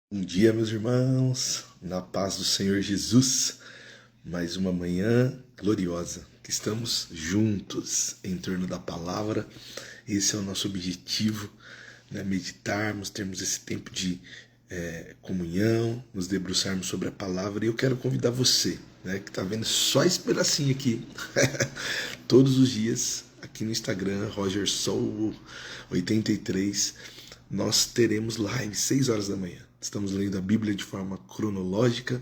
Bom dia, meus irmãos, na paz do Senhor Jesus, mais uma manhã gloriosa, que estamos juntos em torno da palavra. Esse é o nosso objetivo, né? Meditarmos, termos esse tempo de comunhão, nos debruçarmos sobre a palavra. E eu quero convidar você, né, que está vendo só esse pedacinho aqui, todos os dias, aqui no Instagram, Roger Soul 83, nós teremos live 6 horas da manhã. Estamos lendo a Bíblia de forma cronológica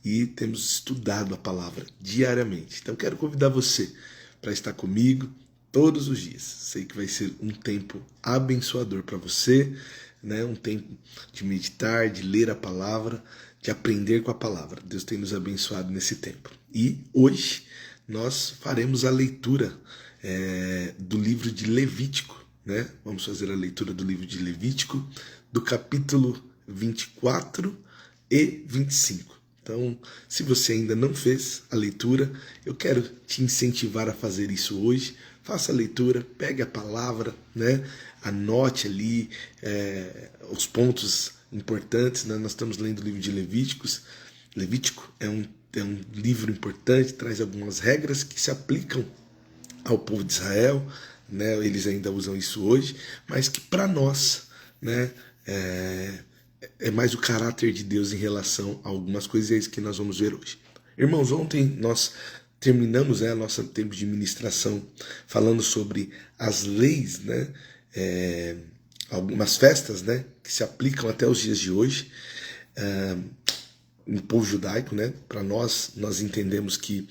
e temos estudado a palavra diariamente. Então quero convidar você para estar comigo todos os dias. Sei que vai ser um tempo abençoador para você, né? Um tempo de meditar, de ler a palavra, de aprender com a palavra. Deus tem nos abençoado nesse tempo. E hoje nós faremos a leitura do livro de Levítico, né? Vamos fazer a leitura do livro de Levítico, do capítulo 24 e 25. Então, se você ainda não fez a leitura, eu quero te incentivar a fazer isso hoje. Faça a leitura, pegue a palavra, né? Anote ali os pontos importantes, né? Nós estamos lendo o livro de Levítico é um livro importante, traz algumas regras que se aplicam ao povo de Israel, né? Eles ainda usam isso hoje, mas que para nós, né, é mais o caráter de Deus em relação a algumas coisas, e é isso que nós vamos ver hoje. Irmãos, ontem nós terminamos nosso tempo de ministração falando sobre as leis, né, algumas festas, né, que se aplicam até os dias de hoje, no povo judaico, né? Para nós entendemos que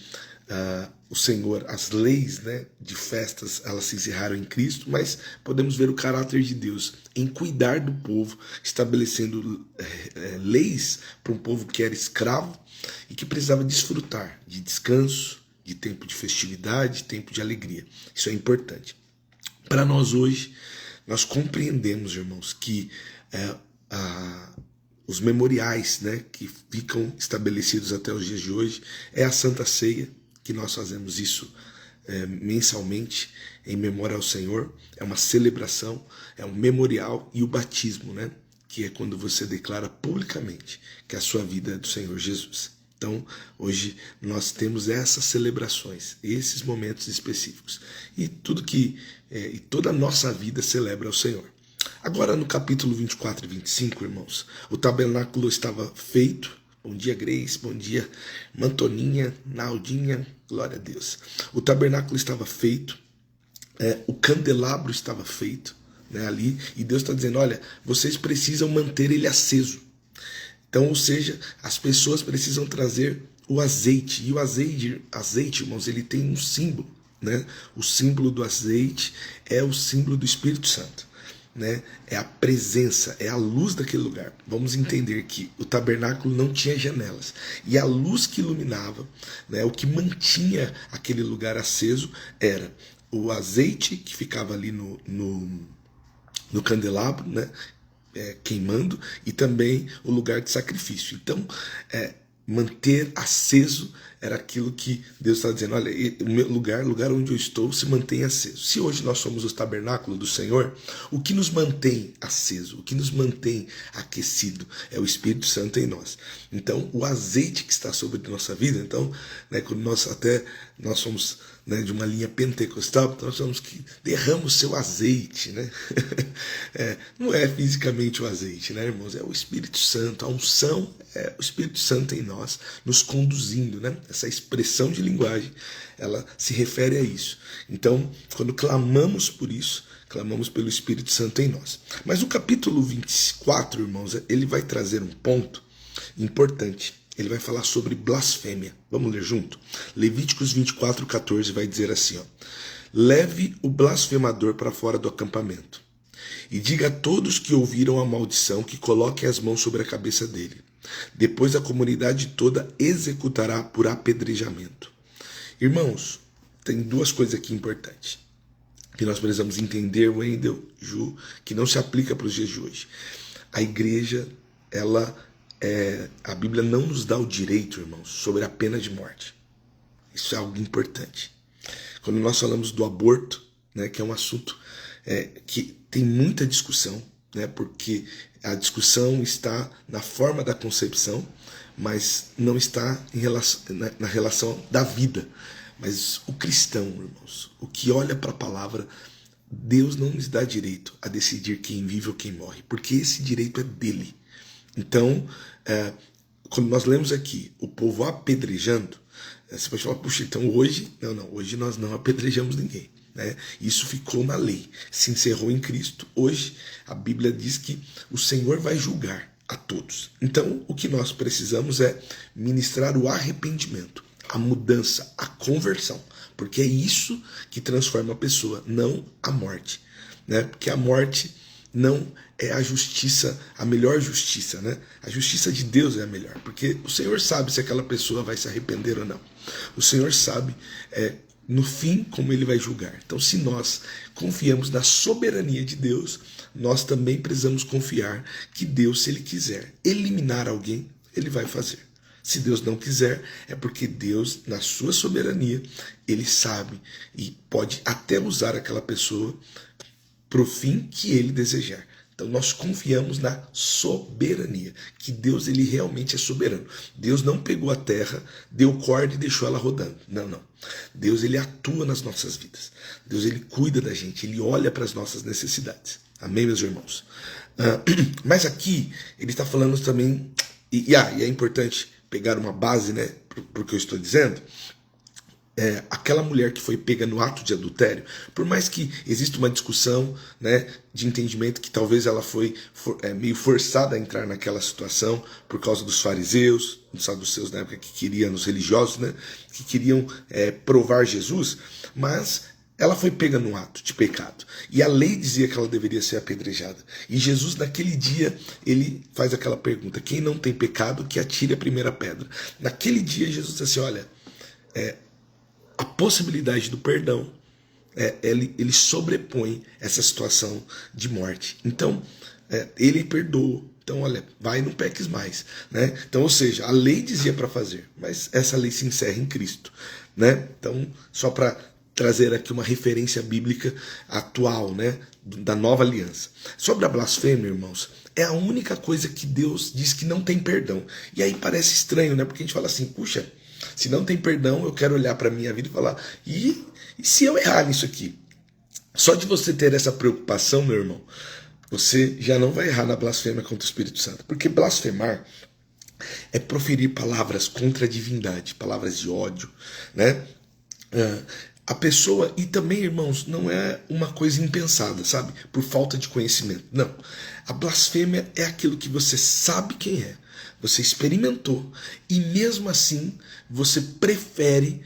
o Senhor, as leis, né, de festas, elas se encerraram em Cristo, mas podemos ver o caráter de Deus em cuidar do povo, estabelecendo leis para um povo que era escravo e que precisava desfrutar de descanso, de tempo de festividade, de tempo de alegria. Isso é importante. Para nós hoje, nós compreendemos, irmãos, que os memoriais, né, que ficam estabelecidos até os dias de hoje é a Santa Ceia, que nós fazemos isso mensalmente em memória ao Senhor. É uma celebração, é um memorial, e o batismo, né, que é quando você declara publicamente que a sua vida é do Senhor Jesus. Então, hoje nós temos essas celebrações, esses momentos específicos, e e toda a nossa vida celebra ao Senhor. Agora, no capítulo 24 e 25, irmãos, o tabernáculo estava feito. Bom dia, Grace. Bom dia, Mantoninha, Naldinha. Glória a Deus. O tabernáculo estava feito. O candelabro estava feito, né, ali. E Deus está dizendo, olha, vocês precisam manter ele aceso. Então, ou seja, as pessoas precisam trazer o azeite. E o azeite, irmãos, ele tem um símbolo, né? O símbolo do azeite é o símbolo do Espírito Santo, né? É a presença, é a luz daquele lugar. Vamos entender que o tabernáculo não tinha janelas, e a luz que iluminava, né, o que mantinha aquele lugar aceso era o azeite que ficava ali no candelabro, né, queimando, e também o lugar de sacrifício. Então, manter aceso era aquilo que Deus está dizendo, olha, o meu lugar onde eu estou, se mantém aceso. Se hoje nós somos o tabernáculo do Senhor, o que nos mantém aceso, o que nos mantém aquecido é o Espírito Santo em nós. Então, o azeite que está sobre a nossa vida, então, né, quando nós somos, né, de uma linha pentecostal, nós somos que derrama o seu azeite, né? Não é fisicamente o azeite, né, irmãos? É o Espírito Santo, a unção é o Espírito Santo em nós, nos conduzindo, né? Essa expressão de linguagem, ela se refere a isso. Então, quando clamamos por isso, clamamos pelo Espírito Santo em nós. Mas o capítulo 24, irmãos, ele vai trazer um ponto importante. Ele vai falar sobre blasfêmia. Vamos ler junto? Levíticos 24, 14 vai dizer assim, ó: leve o blasfemador para fora do acampamento e diga a todos que ouviram a maldição que coloquem as mãos sobre a cabeça dele. Depois a comunidade toda executará por apedrejamento. Irmãos, tem duas coisas aqui importantes que nós precisamos entender, Wendel, Ju, que não se aplica para os dias de hoje. A igreja, a Bíblia não nos dá o direito, irmãos, sobre a pena de morte. Isso é algo importante. Quando nós falamos do aborto, né, que é um assunto que tem muita discussão, né, porque A discussão está na forma da concepção, mas não está na relação da vida. Mas o cristão, irmãos, o que olha para a palavra, Deus não nos dá direito a decidir quem vive ou quem morre, porque esse direito é dele. Então, quando nós lemos aqui o povo apedrejando, você pode falar, puxa, então hoje, hoje nós não apedrejamos ninguém. Né? Isso ficou na lei, se encerrou em Cristo. Hoje a Bíblia diz que o Senhor vai julgar a todos. Então o que nós precisamos é ministrar o arrependimento, a mudança, a conversão, porque é isso que transforma a pessoa, não a morte, né? Porque a morte não é a justiça, a melhor justiça, né? A justiça de Deus é a melhor, porque o Senhor sabe se aquela pessoa vai se arrepender ou não. O Senhor sabe no fim como ele vai julgar. Então, se nós confiamos na soberania de Deus, nós também precisamos confiar que Deus, se ele quiser eliminar alguém, ele vai fazer. Se Deus não quiser, é porque Deus, na sua soberania, ele sabe e pode até usar aquela pessoa para o fim que ele desejar. Então nós confiamos na soberania, que Deus ele realmente é soberano. Deus não pegou a terra, deu corda e deixou ela rodando. Não. Deus ele atua nas nossas vidas. Deus ele cuida da gente, ele olha para as nossas necessidades. Amém, meus irmãos? Mas aqui ele está falando também, e é importante pegar uma base, né, para o que eu estou dizendo. Aquela mulher que foi pega no ato de adultério, por mais que exista uma discussão, né, de entendimento que talvez ela foi meio forçada a entrar naquela situação por causa dos fariseus, dos saduceus na época que queriam, os religiosos, né, que queriam provar Jesus, mas ela foi pega no ato de pecado. E a lei dizia que ela deveria ser apedrejada. E Jesus, naquele dia, ele faz aquela pergunta: quem não tem pecado, que atire a primeira pedra. Naquele dia, Jesus disse assim: olha, a possibilidade do perdão, ele sobrepõe essa situação de morte. Então, ele perdoa. Então, olha, vai e não peques mais. Né? Então, ou seja, a lei dizia para fazer, mas essa lei se encerra em Cristo. Né? Então, só para trazer aqui uma referência bíblica atual, né, da nova aliança. Sobre a blasfêmia, irmãos, é a única coisa que Deus diz que não tem perdão. E aí parece estranho, né? Porque a gente fala assim, puxa, se não tem perdão, eu quero olhar para a minha vida e falar, e se eu errar nisso aqui? Só de você ter essa preocupação, meu irmão, você já não vai errar na blasfêmia contra o Espírito Santo. Porque blasfemar é proferir palavras contra a divindade, palavras de ódio, né? A pessoa, e também, irmãos, não é uma coisa impensada, sabe? Por falta de conhecimento. Não. A blasfêmia é aquilo que você sabe quem é, você experimentou, e mesmo assim você prefere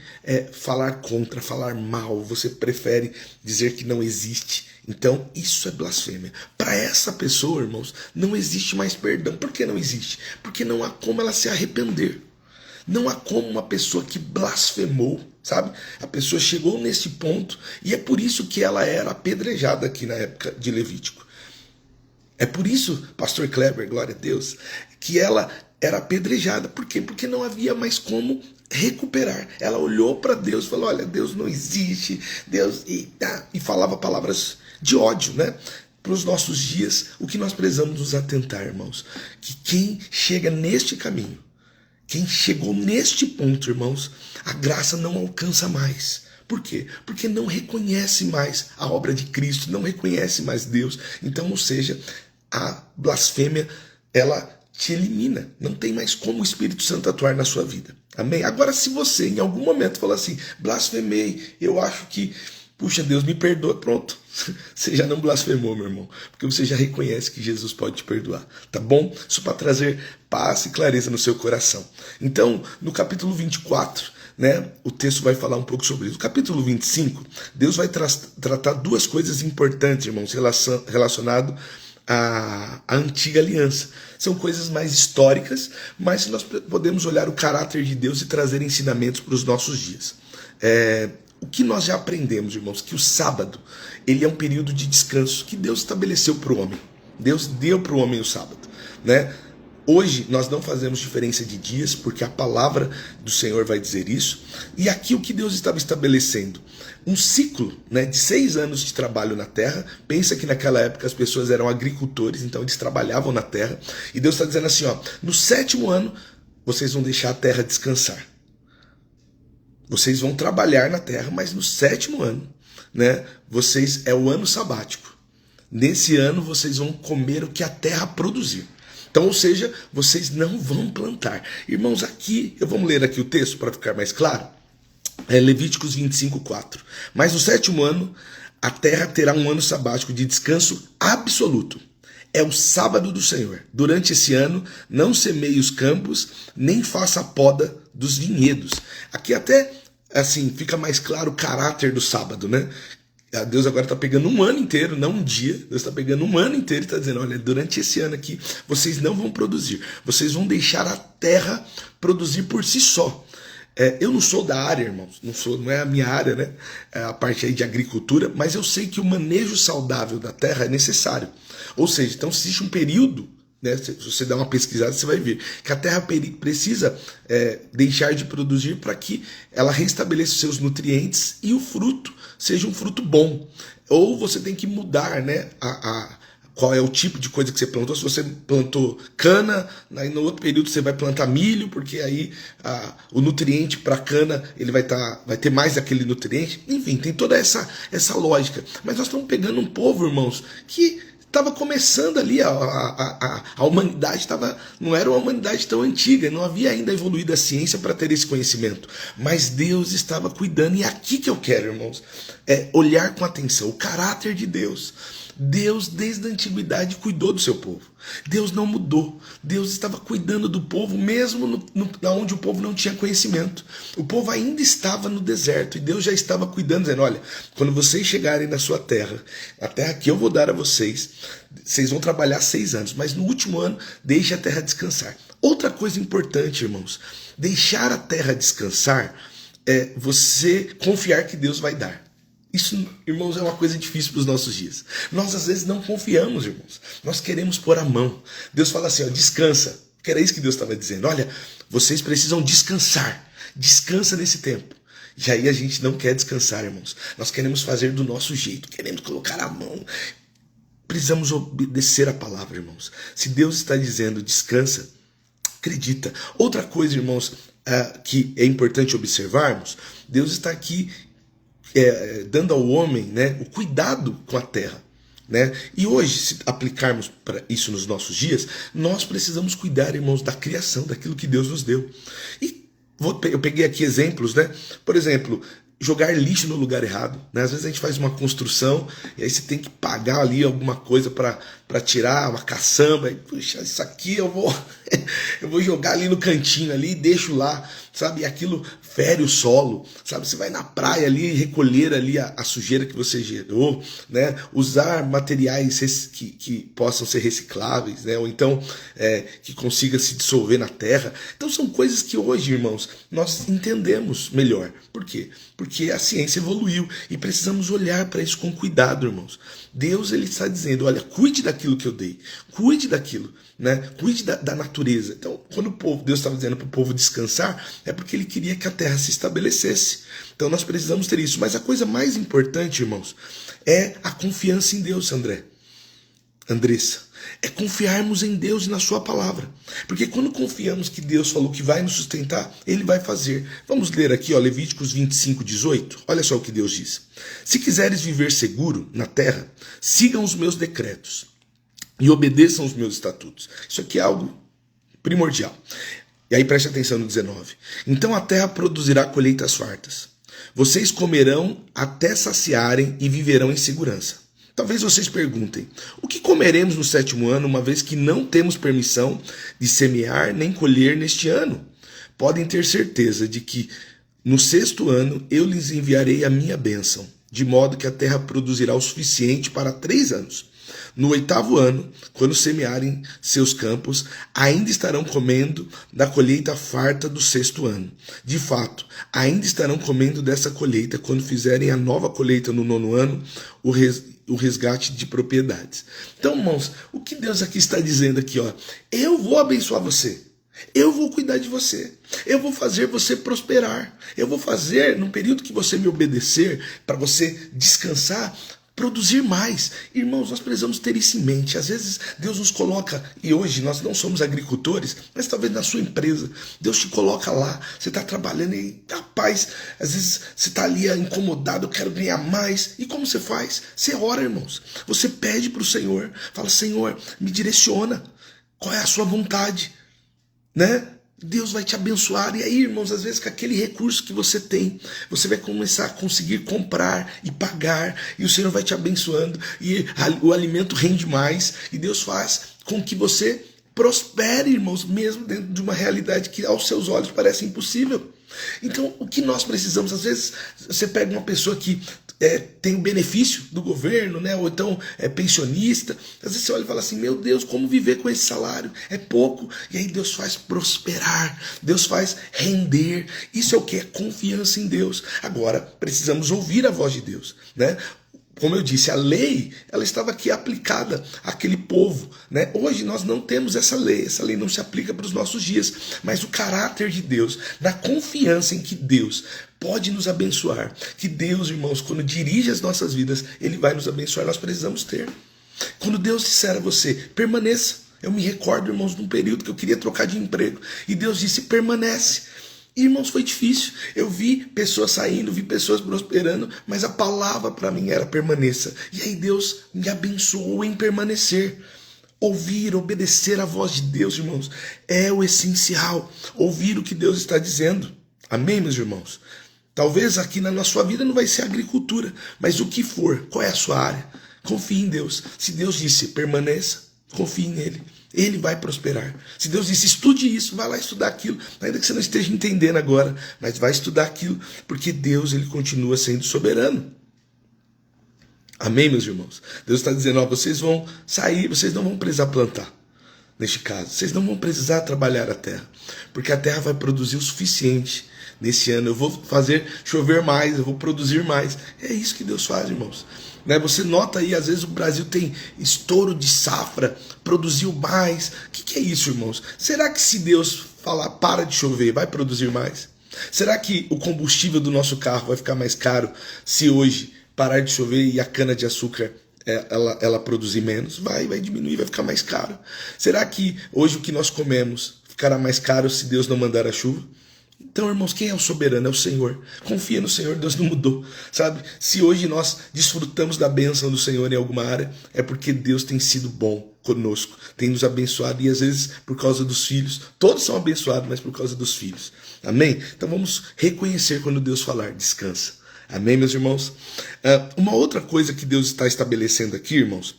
falar contra, falar mal, você prefere dizer que não existe. Então, isso é blasfêmia. Para essa pessoa, irmãos, não existe mais perdão. Por que não existe? Porque não há como ela se arrepender. Não há como uma pessoa que blasfemou, sabe? A pessoa chegou nesse ponto e é por isso que ela era apedrejada aqui na época de Levítico. É por isso, pastor Kleber, glória a Deus, que ela era apedrejada. Por quê? Porque não havia mais como recuperar. Ela olhou para Deus e falou, olha, Deus não existe, Deus... E falava palavras de ódio, né? Para os nossos dias, o que nós precisamos nos atentar, irmãos? Que quem chega neste caminho, quem chegou neste ponto, irmãos, a graça não alcança mais. Por quê? Porque não reconhece mais a obra de Cristo, não reconhece mais Deus. Então, ou seja, a blasfêmia, ela te elimina. Não tem mais como o Espírito Santo atuar na sua vida. Amém? Agora, se você, em algum momento, falar assim, blasfemei, eu acho que, puxa, Deus me perdoa, pronto. Você já não blasfemou, meu irmão, porque você já reconhece que Jesus pode te perdoar, tá bom? Isso para trazer paz e clareza no seu coração. Então, no capítulo 24, né, o texto vai falar um pouco sobre isso. No capítulo 25, Deus vai tratar duas coisas importantes, irmãos, relacionado à antiga aliança. São coisas mais históricas, mas nós podemos olhar o caráter de Deus e trazer ensinamentos para os nossos dias. O que nós já aprendemos, irmãos, que o sábado, ele é um período de descanso que Deus estabeleceu para o homem. Deus deu para o homem o sábado, né? Hoje nós não fazemos diferença de dias, porque a palavra do Senhor vai dizer isso. E aqui o que Deus estava estabelecendo? Um ciclo, né, de 6 anos de trabalho na terra. Pensa que naquela época as pessoas eram agricultores, então eles trabalhavam na terra. E Deus está dizendo assim, ó, no 7º ano vocês vão deixar a terra descansar. Vocês vão trabalhar na terra, mas no 7º ano, né, é o ano sabático. Nesse ano vocês vão comer o que a terra produzir. Então, ou seja, vocês não vão plantar. Irmãos, aqui, vamos ler aqui o texto para ficar mais claro. Levíticos 25:4. Mas no 7º ano, a terra terá um ano sabático de descanso absoluto. É o sábado do Senhor. Durante esse ano, não semeie os campos, nem faça a poda dos vinhedos. Aqui até, assim, fica mais claro o caráter do sábado, né? Deus agora está pegando um ano inteiro, não um dia. Deus está pegando um ano inteiro e está dizendo, olha, durante esse ano aqui, vocês não vão produzir. Vocês vão deixar a terra produzir por si só. Eu não sou da área, irmãos, não é a minha área, né? A parte aí de agricultura, mas eu sei que o manejo saudável da terra é necessário. Ou seja, então existe um período, né? Se você der uma pesquisada, você vai ver que a terra precisa deixar de produzir para que ela restabeleça os seus nutrientes e o fruto seja um fruto bom. Ou você tem que mudar, né, qual é o tipo de coisa que você plantou. Se você plantou cana, aí no outro período você vai plantar milho, porque aí o nutriente para a cana ele vai ter mais aquele nutriente. Enfim, tem toda essa lógica. Mas nós estamos pegando um povo, irmãos, que estava começando ali, a humanidade não era uma humanidade tão antiga, não havia ainda evoluído a ciência para ter esse conhecimento, mas Deus estava cuidando, e é aqui que eu quero, irmãos, olhar com atenção o caráter de Deus. Deus, desde a antiguidade, cuidou do seu povo. Deus não mudou. Deus estava cuidando do povo, mesmo onde o povo não tinha conhecimento. O povo ainda estava no deserto, e Deus já estava cuidando, dizendo, olha, quando vocês chegarem na sua terra, a terra que eu vou dar a vocês, vocês vão trabalhar 6 anos, mas no último ano, deixe a terra descansar. Outra coisa importante, irmãos, deixar a terra descansar é você confiar que Deus vai dar. Isso, irmãos, é uma coisa difícil para os nossos dias. Nós, às vezes, não confiamos, irmãos. Nós queremos pôr a mão. Deus fala assim, ó, descansa. Que era isso que Deus estava dizendo. Olha, vocês precisam descansar. Descansa nesse tempo. E aí a gente não quer descansar, irmãos. Nós queremos fazer do nosso jeito. Queremos colocar a mão. Precisamos obedecer a palavra, irmãos. Se Deus está dizendo descansa, acredita. Outra coisa, irmãos, que é importante observarmos, Deus está aqui dando ao homem, né, o cuidado com a terra, né? E hoje, se aplicarmos para isso nos nossos dias, nós precisamos cuidar, irmãos, da criação, daquilo que Deus nos deu. E eu peguei aqui exemplos, né? Por exemplo, jogar lixo no lugar errado, né? Às vezes a gente faz uma construção e aí você tem que pagar ali alguma coisa para tirar, uma caçamba, e, puxa, isso aqui eu vou jogar ali no cantinho ali e deixo lá, sabe? E aquilo fere o solo, sabe? Você vai na praia ali recolher ali a sujeira que você gerou, né? Usar materiais que possam ser recicláveis, né? Ou então que consiga se dissolver na terra. Então são coisas que hoje, irmãos, nós entendemos melhor. Por quê? Porque a ciência evoluiu e precisamos olhar para isso com cuidado, irmãos. Deus, ele está dizendo, olha, cuide daquilo que eu dei, cuide daquilo, né? Cuide da natureza. Então, quando Deus estava dizendo para o povo descansar, é porque ele queria que a terra se estabelecesse. Então nós precisamos ter isso. Mas a coisa mais importante, irmãos, é a confiança em Deus, Andressa. É confiarmos em Deus e na sua palavra. Porque quando confiamos que Deus falou que vai nos sustentar, ele vai fazer. Vamos ler aqui, ó, Levíticos 25:18. Olha só o que Deus diz. Se quiseres viver seguro na terra, sigam os meus decretos e obedeçam os meus estatutos. Isso aqui é algo primordial. E aí preste atenção no 19. Então a terra produzirá colheitas fartas. Vocês comerão até saciarem e viverão em segurança. Talvez vocês perguntem, o que comeremos no 7º ano, uma vez que não temos permissão de semear nem colher neste ano? Podem ter certeza de que no 6º ano eu lhes enviarei a minha bênção, de modo que a terra produzirá o suficiente para 3 anos. No 8º ano, quando semearem seus campos, ainda estarão comendo da colheita farta do 6º ano. De fato, ainda estarão comendo dessa colheita quando fizerem a nova colheita no 9º ano, o resgate de propriedades. Então, irmãos, o que Deus aqui está dizendo aqui, ó, eu vou abençoar você. Eu vou cuidar de você. Eu vou fazer você prosperar. Eu vou fazer, no período que você me obedecer, para você descansar, produzir mais. Irmãos, nós precisamos ter isso em mente. Às vezes Deus nos coloca, e hoje nós não somos agricultores, mas talvez na sua empresa, Deus te coloca lá, você está trabalhando e, rapaz, às vezes você está ali incomodado, eu quero ganhar mais. E como você faz? Você ora, irmãos. Você pede para o Senhor, fala, Senhor, me direciona. Qual é a sua vontade? Né? Deus vai te abençoar. E aí, irmãos, às vezes com aquele recurso que você tem, você vai começar a conseguir comprar e pagar, e o Senhor vai te abençoando, e o alimento rende mais, e Deus faz com que você prospere, irmãos, mesmo dentro de uma realidade que aos seus olhos parece impossível. Então, o que nós precisamos, às vezes, você pega uma pessoa que tem o benefício do governo, né? Ou então é pensionista, às vezes você olha e fala assim, meu Deus, como viver com esse salário? É pouco. E aí Deus faz prosperar, Deus faz render. Isso é o que? É confiança em Deus. Agora, precisamos ouvir a voz de Deus, né? Como eu disse, a lei, ela estava aqui aplicada àquele povo, né? Hoje nós não temos essa lei não se aplica para os nossos dias, mas o caráter de Deus, na confiança em que Deus pode nos abençoar, que Deus, irmãos, quando dirige as nossas vidas, Ele vai nos abençoar, nós precisamos ter. Quando Deus disser a você, permaneça. Eu me recordo, irmãos, de um período que eu queria trocar de emprego, e Deus disse, permanece. E, irmãos, foi difícil. Eu vi pessoas saindo, vi pessoas prosperando, mas a palavra para mim era permaneça. E aí Deus me abençoou em permanecer. Ouvir, obedecer a voz de Deus, irmãos, é o essencial. Ouvir o que Deus está dizendo. Amém, meus irmãos? Talvez aqui na sua vida não vai ser agricultura, mas o que for, qual é a sua área? Confie em Deus. Se Deus disse permaneça, confie nele. Ele vai prosperar. Se Deus disse, estude isso, vai lá estudar aquilo, ainda que você não esteja entendendo agora, mas vai estudar aquilo, porque Deus, ele continua sendo soberano. Amém, meus irmãos? Deus está dizendo, ó, vocês vão sair, vocês não vão precisar plantar, neste caso. Vocês não vão precisar trabalhar a terra, porque a terra vai produzir o suficiente. Nesse ano eu vou fazer chover mais, eu vou produzir mais. É isso que Deus faz, irmãos. Você nota aí, às vezes o Brasil tem estouro de safra, produziu mais. O que é isso, irmãos? Será que se Deus falar para de chover, vai produzir mais? Será que o combustível do nosso carro vai ficar mais caro se hoje parar de chover e a cana-de-açúcar ela produzir menos? Vai diminuir, vai ficar mais caro. Será que hoje o que nós comemos ficará mais caro se Deus não mandar a chuva? Então, irmãos, quem é o soberano? É o Senhor. Confia no Senhor, Deus não mudou, sabe? Se hoje nós desfrutamos da bênção do Senhor em alguma área, é porque Deus tem sido bom conosco, tem nos abençoado, e às vezes por causa dos filhos. Todos são abençoados, mas por causa dos filhos. Amém? Então vamos reconhecer quando Deus falar, descansa. Amém, meus irmãos? Uma outra coisa que Deus está estabelecendo aqui, irmãos,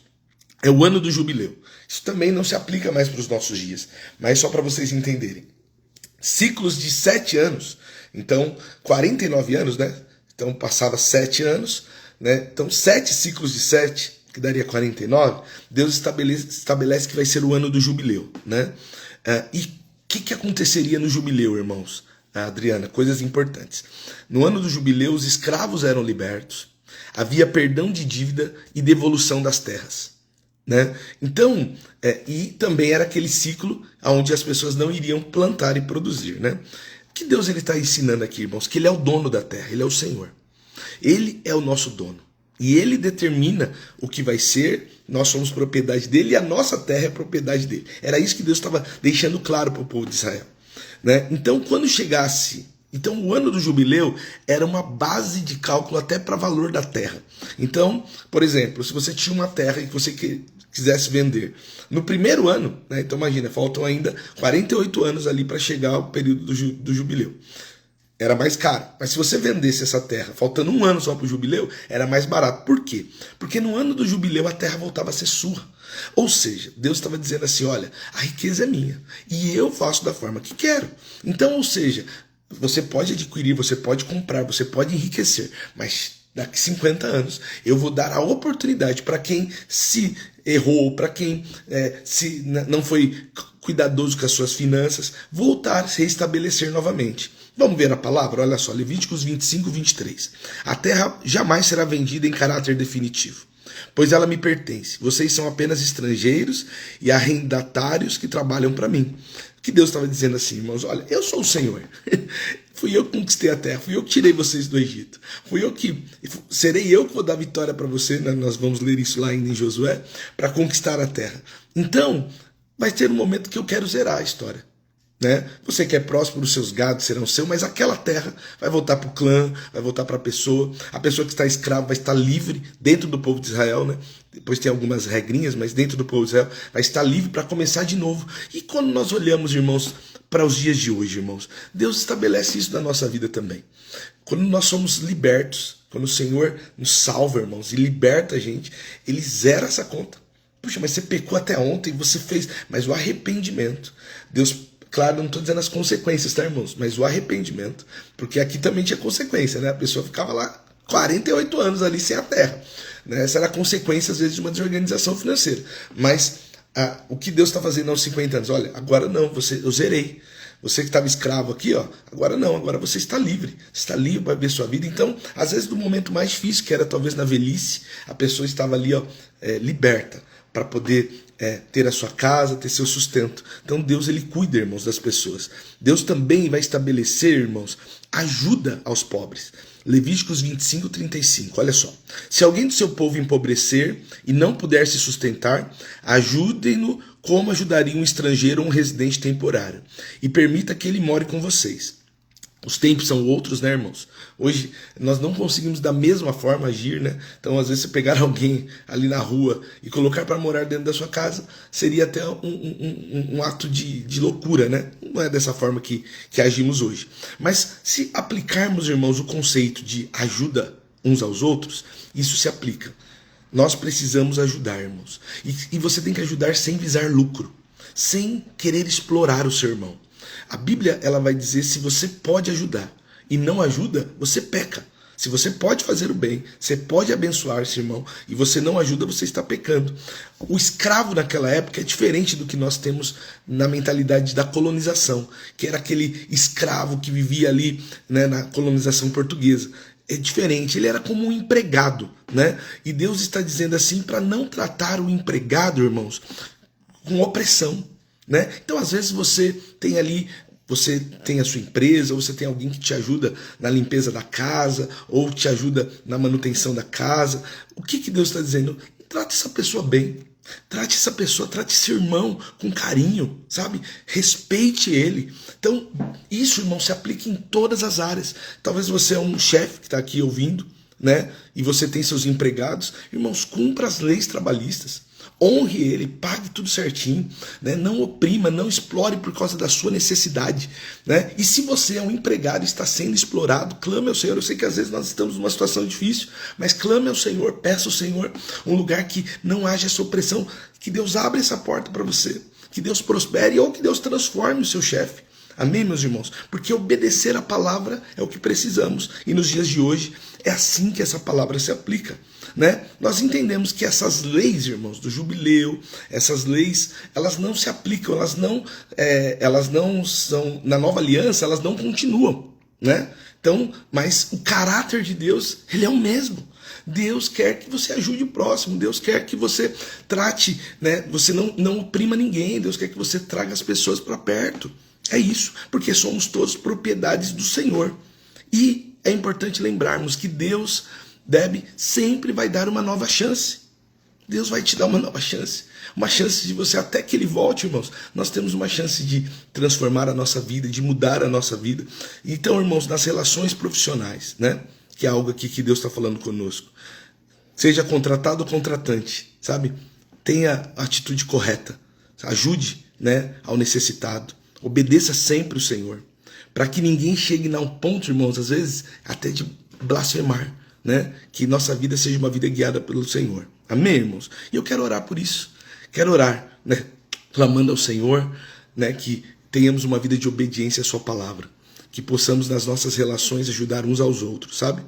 é o ano do jubileu. Isso também não se aplica mais para os nossos dias, mas só para vocês entenderem. Ciclos de 7 anos, então 49 anos, né? Então passava 7 anos, né? Então 7 ciclos de 7, que daria 49, Deus estabelece que vai ser o ano do jubileu, né? E o que aconteceria no jubileu, irmãos? Adriana, coisas importantes. No ano do jubileu, os escravos eram libertos, havia perdão de dívida e devolução das terras. Né? Então, e também era aquele ciclo onde as pessoas não iriam plantar e produzir. Né? O que Deus está ensinando aqui, irmãos? Que Ele é o dono da terra, Ele é o Senhor. Ele é o nosso dono. E Ele determina o que vai ser, nós somos propriedade dEle e a nossa terra é propriedade dEle. Era isso que Deus estava deixando claro para o povo de Israel. Né? Então, quando chegasse... Então, o ano do jubileu era uma base de cálculo até para valor da terra. Então, por exemplo, se você tinha uma terra e que você quisesse vender, no primeiro ano, né, então imagina, faltam ainda 48 anos ali para chegar ao período do jubileu. Era mais caro. Mas se você vendesse essa terra, faltando um ano só para o jubileu, era mais barato. Por quê? Porque no ano do jubileu a terra voltava a ser sua. Ou seja, Deus estava dizendo assim, olha, a riqueza é minha e eu faço da forma que quero. Então, ou seja... Você pode adquirir, você pode comprar, você pode enriquecer, mas Daqui 50 anos, eu vou dar a oportunidade para quem se errou, para quem não foi cuidadoso com as suas finanças, voltar a se restabelecer novamente. Vamos ver a palavra? Olha só, Levíticos 25, 23. A terra jamais será vendida em caráter definitivo, pois ela me pertence. Vocês são apenas estrangeiros e arrendatários que trabalham para mim. O que Deus estava dizendo assim, irmãos? Olha, eu sou o Senhor. Fui eu que conquistei a terra, fui eu que tirei vocês do Egito. Serei eu que vou dar vitória para você, né? Nós vamos ler isso lá ainda em Josué, para conquistar a terra. Então, vai ter um momento que eu quero zerar a história. Né? Você que é próspero, os seus gados serão seus, mas aquela terra vai voltar para o clã, vai voltar para a pessoa que está escrava vai estar livre dentro do povo de Israel, né? Depois tem algumas regrinhas, mas dentro do povo de Israel vai estar livre para começar de novo. E quando nós olhamos, irmãos, para os dias de hoje, irmãos, Deus estabelece isso na nossa vida também. Quando nós somos libertos, quando o Senhor nos salva, irmãos, e liberta a gente, Ele zera essa conta. Puxa, mas você pecou até ontem, você fez, mas o arrependimento, Deus... Claro, não estou dizendo as consequências, tá, irmãos? Mas o arrependimento, porque aqui também tinha consequência, né? A pessoa ficava lá 48 anos ali sem a terra. Né? Essa era a consequência, às vezes, de uma desorganização financeira. Mas o que Deus está fazendo aos 50 anos? Olha, agora não, eu zerei. Você que estava escravo aqui, ó, agora não, agora você está livre. Você está livre para ver sua vida. Então, às vezes, no momento mais difícil, que era talvez na velhice, a pessoa estava ali, ó, liberta, para poder ter a sua casa, ter seu sustento. Então Deus, Ele cuida, irmãos, das pessoas. Deus também vai estabelecer, irmãos, ajuda aos pobres. Levíticos 25, 35, olha só. Se alguém do seu povo empobrecer e não puder se sustentar, ajudem-no como ajudaria um estrangeiro ou um residente temporário, e permita que ele more com vocês. Os tempos são outros, né, irmãos? Hoje nós não conseguimos da mesma forma agir, né? Então, às vezes, você pegar alguém ali na rua e colocar para morar dentro da sua casa seria até um ato de loucura, né? Não é dessa forma que agimos hoje. Mas se aplicarmos, irmãos, o conceito de ajuda uns aos outros, isso se aplica. Nós precisamos ajudar, irmãos. E você tem que ajudar sem visar lucro, sem querer explorar o seu irmão. A Bíblia, ela vai dizer, se você pode ajudar e não ajuda, você peca. Se você pode fazer o bem, você pode abençoar esse irmão e você não ajuda, você está pecando. O escravo naquela época é diferente do que nós temos na mentalidade da colonização, que era aquele escravo que vivia ali, né, na colonização portuguesa. É diferente, ele era como um empregado, né? E Deus está dizendo assim para não tratar o empregado, irmãos, com opressão. Né? Então, às vezes, você tem a sua empresa, ou você tem alguém que te ajuda na limpeza da casa, ou te ajuda na manutenção da casa. O que Deus está dizendo? Trate essa pessoa bem. Trate essa pessoa, trate esse irmão com carinho, sabe? Respeite ele. Então, isso, irmão, se aplica em todas as áreas. Talvez você é um chefe que está aqui ouvindo, né? E você tem seus empregados. Irmãos, cumpra as leis trabalhistas. Honre ele, pague tudo certinho, né? Não oprima, não explore por causa da sua necessidade, né? E se você é um empregado e está sendo explorado, clame ao Senhor. Eu sei que às vezes nós estamos numa situação difícil, mas clame ao Senhor, peça ao Senhor um lugar que não haja essa opressão, que Deus abra essa porta para você, que Deus prospere ou que Deus transforme o seu chefe. Amém, meus irmãos? Porque obedecer a palavra é o que precisamos. E nos dias de hoje é assim que essa palavra se aplica. Né? Nós entendemos que essas leis, irmãos, do jubileu, essas leis, elas não se aplicam, elas não são, na nova aliança, elas não continuam. Né? Então, mas o caráter de Deus, ele é o mesmo. Deus quer que você ajude o próximo, Deus quer que você trate, né? Você não oprima ninguém, Deus quer que você traga as pessoas para perto. É isso, porque somos todos propriedades do Senhor. E é importante lembrarmos que Deus sempre vai dar uma nova chance. Deus vai te dar uma nova chance. Uma chance de você, até que Ele volte, irmãos. Nós temos uma chance de transformar a nossa vida, de mudar a nossa vida. Então, irmãos, nas relações profissionais, né? Que é algo aqui que Deus está falando conosco. Seja contratado ou contratante, sabe? Tenha a atitude correta. Ajude, né, ao necessitado. Obedeça sempre o Senhor. Para que ninguém chegue a um ponto, irmãos, às vezes, até de blasfemar. Né? Que nossa vida seja uma vida guiada pelo Senhor. Amém, irmãos? E eu quero orar por isso. Quero orar, né? Clamando ao Senhor, né? Que tenhamos uma vida de obediência à sua palavra. que possamos nas nossas relações ajudar uns aos outros, sabe?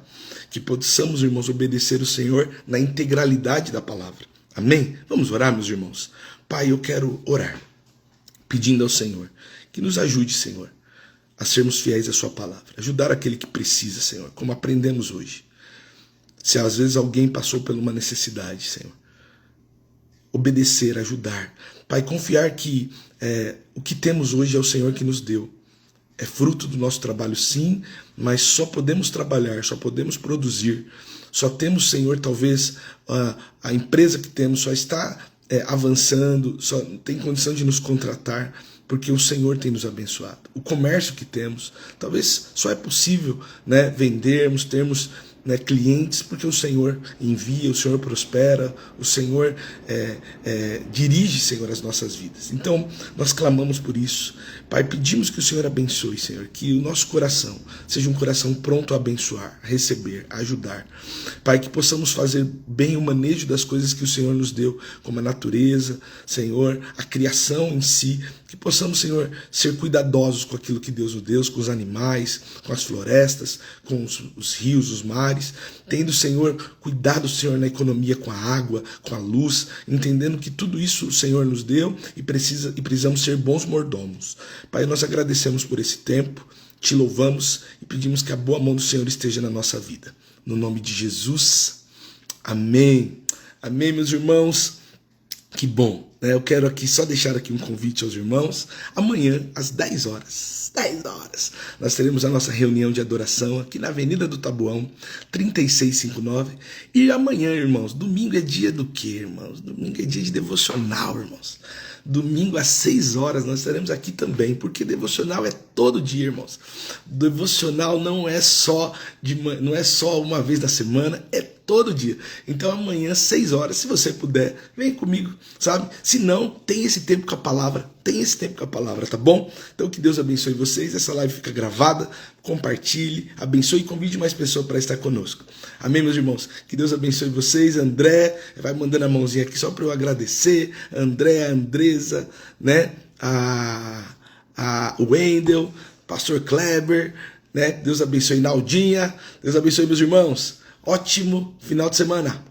Que possamos, irmãos, obedecer o Senhor na integralidade da palavra. Amém? Vamos orar, meus irmãos? Pai, eu quero orar, pedindo ao Senhor que nos ajude, Senhor, a sermos fiéis à sua palavra. Ajudar aquele que precisa, Senhor, como aprendemos hoje. Se às vezes alguém passou por uma necessidade, Senhor, obedecer, ajudar. Pai, confiar que o que temos hoje é o Senhor que nos deu. É fruto do nosso trabalho, sim, mas só podemos trabalhar, só podemos produzir. Só temos, Senhor, talvez a empresa que temos só está avançando, só tem condição de nos contratar, porque o Senhor tem nos abençoado. O comércio que temos, talvez só é possível, né, vendermos, termos, né, clientes, porque o Senhor envia, o Senhor prospera, o Senhor dirige, Senhor, as nossas vidas. Então, nós clamamos por isso. Pai, pedimos que o Senhor abençoe, Senhor, que o nosso coração seja um coração pronto a abençoar, a receber, a ajudar. Pai, que possamos fazer bem o manejo das coisas que o Senhor nos deu, como a natureza, Senhor, a criação em si, que possamos, Senhor, ser cuidadosos com aquilo que Deus nos deu, com os animais, com as florestas, com os rios, os mares, tendo, Senhor, cuidado, Senhor, na economia com a água, com a luz, entendendo que tudo isso o Senhor nos deu e precisamos ser bons mordomos. Pai, nós agradecemos por esse tempo, te louvamos e pedimos que a boa mão do Senhor esteja na nossa vida. No nome de Jesus, amém. Amém, meus irmãos. Que bom, né? Eu quero aqui só deixar aqui um convite aos irmãos. Amanhã, às 10 horas, nós teremos a nossa reunião de adoração aqui na Avenida do Taboão, 3659. E amanhã, irmãos, domingo é dia do quê, irmãos? Domingo é dia de devocional, irmãos. Domingo às 6 horas nós estaremos aqui também, porque devocional é todo dia, irmãos. Devocional não é só uma vez na semana, é todo dia. Então amanhã, 6 horas, se você puder, vem comigo, sabe? Se não, tem esse tempo com a palavra, tá bom? Então que Deus abençoe vocês, essa live fica gravada, compartilhe, abençoe e convide mais pessoas para estar conosco. Amém, meus irmãos? Que Deus abençoe vocês. André, vai mandando a mãozinha aqui só para eu agradecer. André, a Andresa, né? O Wendel, Pastor Kleber, né? Deus abençoe Naldinha. Deus abençoe meus irmãos. Ótimo final de semana.